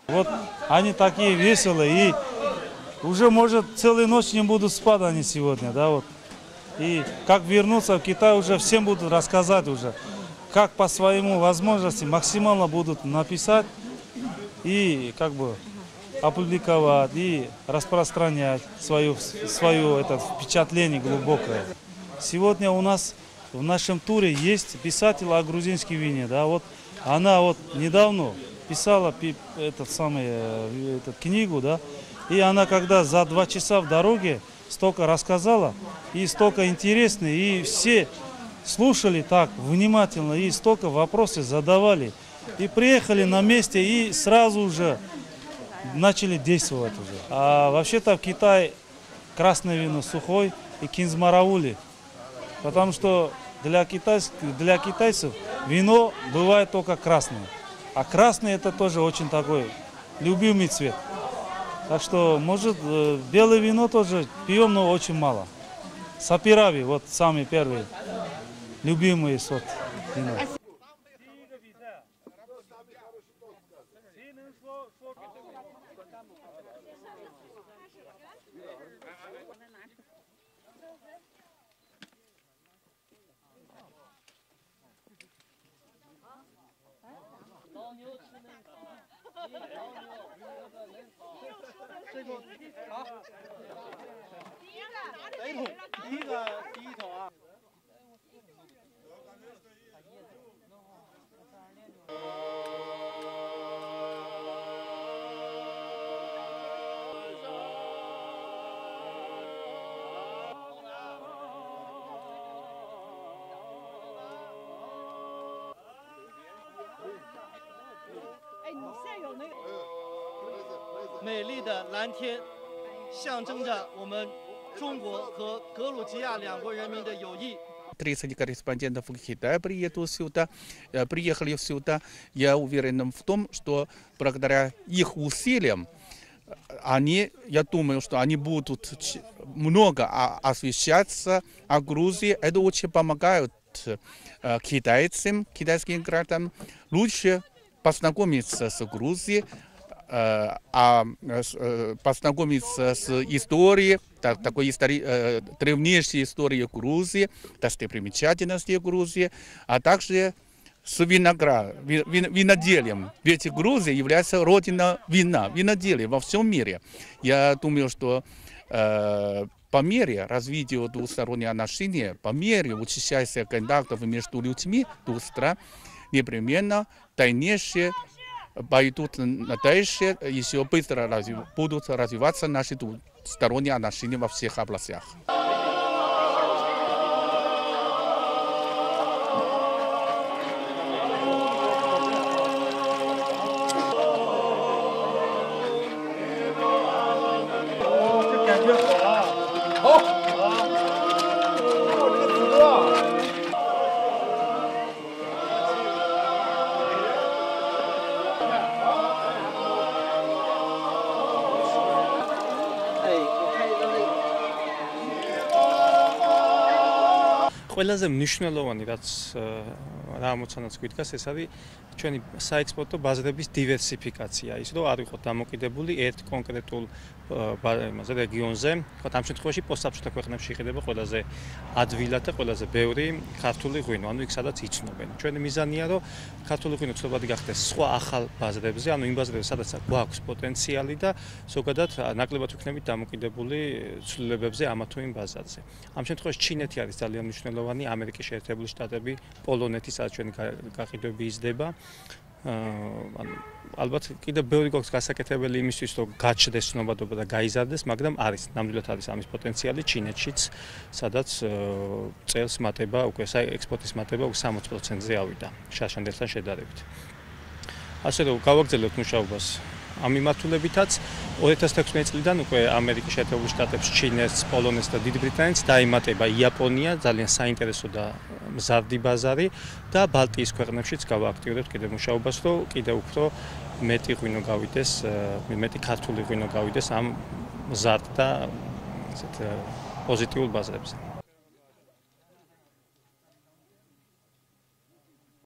Вот они такие веселые, и уже, может, целую ночь не будут спать они сегодня, да, вот. И как вернуться в Китай, уже всем будут рассказать уже, как по своему возможности максимально будут написать и как бы опубликовать и распространять свое это впечатление глубокое. Сегодня у нас в нашем туре есть писатель о грузинской вине, да, вот она вот недавно писала эту книгу, да, и она когда за 2 часа в дороге столько рассказала, и столько интересно, и все слушали так внимательно, и столько вопросов задавали, и приехали на месте, и сразу уже начали действовать уже. А вообще-то в Китае красное вино сухой и кинзмараули, потому что для китайцев вино бывает только красное. А красный это тоже очень такой любимый цвет. Так что, может, белое вино тоже пьем, но очень мало. Сапирави, вот самые первые любимые сорт вина.美丽的蓝天，象征着我们中国和格鲁吉亚2国人民的友谊。 30 корреспондентов в Китае приехали сюда. Я уверен в том, что благодаря их усилиям, я думаю, что они будут много освещаться о Грузии. Это очень помогает китайцам, китайским гражданам лучше познакомиться с Грузией, познакомиться с историей, такой древнейшей историей Грузии, достопримечательностей Грузии, а также с виноделием. Ведь Грузия является родиной вина, виноделия во всем мире. Я думаю, что по мере развития двусторонних отношений, по мере учащения контактов между людьми двух стран, непременно дальнейшие пойдут дальше, еще быстро будут развиваться наши двусторонние отношения во всех областях. ყველაზე მნიშვნელოვანი რაც რა ამოცანაც გვიდგას ეს არის ჩვენი საექსპორტო ბაზრების დივერსიფიკაცია ის რომ არ ვიყოთ დამოკიდებული ერთ კონკრეტულ იმაზე რეგიონზე ხო ამ შემთხვევაში პოსტსაბჭოთა ქვეყნებში იყიდება ყველაზე ადვილად და ყველაზე ბევრი ქართული ღვინო ანუ იქ სადაც იცნობენ ჩვენი მიზანია რომ ქართული ღვინო ცნობადი გახდეს სხვა ახალ ბაზრებზე ანუ იმ ბაზრებზე სადაც გვაქვს პოტენციალი და ზოგადად ნაკლებად ვიქნებით დამოკიდებული ცვლილებებზე ამა თუ იმ ბაზარზე ამ შემთხვევაში ჩინეთი არის ძალიან მნიშვნელოვანი ამერიკის შეერთებული შტატები პოლონეთი სადაც ჩვენი გაყიდვები იზრდება ალბათ კიდევ ბევრი გვაქვს გასაკეთებელი იმისთვის, რომ გაჩნდეს ცნობადობა და გაიზარდეს, მაგრამ ნამდვილად არის ამის პოტენციალი ჩინეთშიც, სადაც წელს მატება უკვე ექსპორტის მატება 60%-ზე ავიდა შაშანდელთან შედარებით. ასე რომ გავაგრძელებთ მუშაობას ამ მიმართულებითაც 2016 წლიდან უკვე ამერიკის შეერთებულ შტატებს, ჩინეთს, პოლონეთს და დიდ ბრიტანეთს დაემატება იაპონია, ძალიან საინტერესო და მზარდი ბაზარი და ბალტიის ქვეყნებშიც გავააქტიურებთ კიდევ მუშაობას, რომ კიდევ უფრო მეტი ღვინო გავიდეს, მეტი ქართული ღვინო გავიდეს ამ მზარდ და ესეთ პოზიტიურ ბაზრებზე.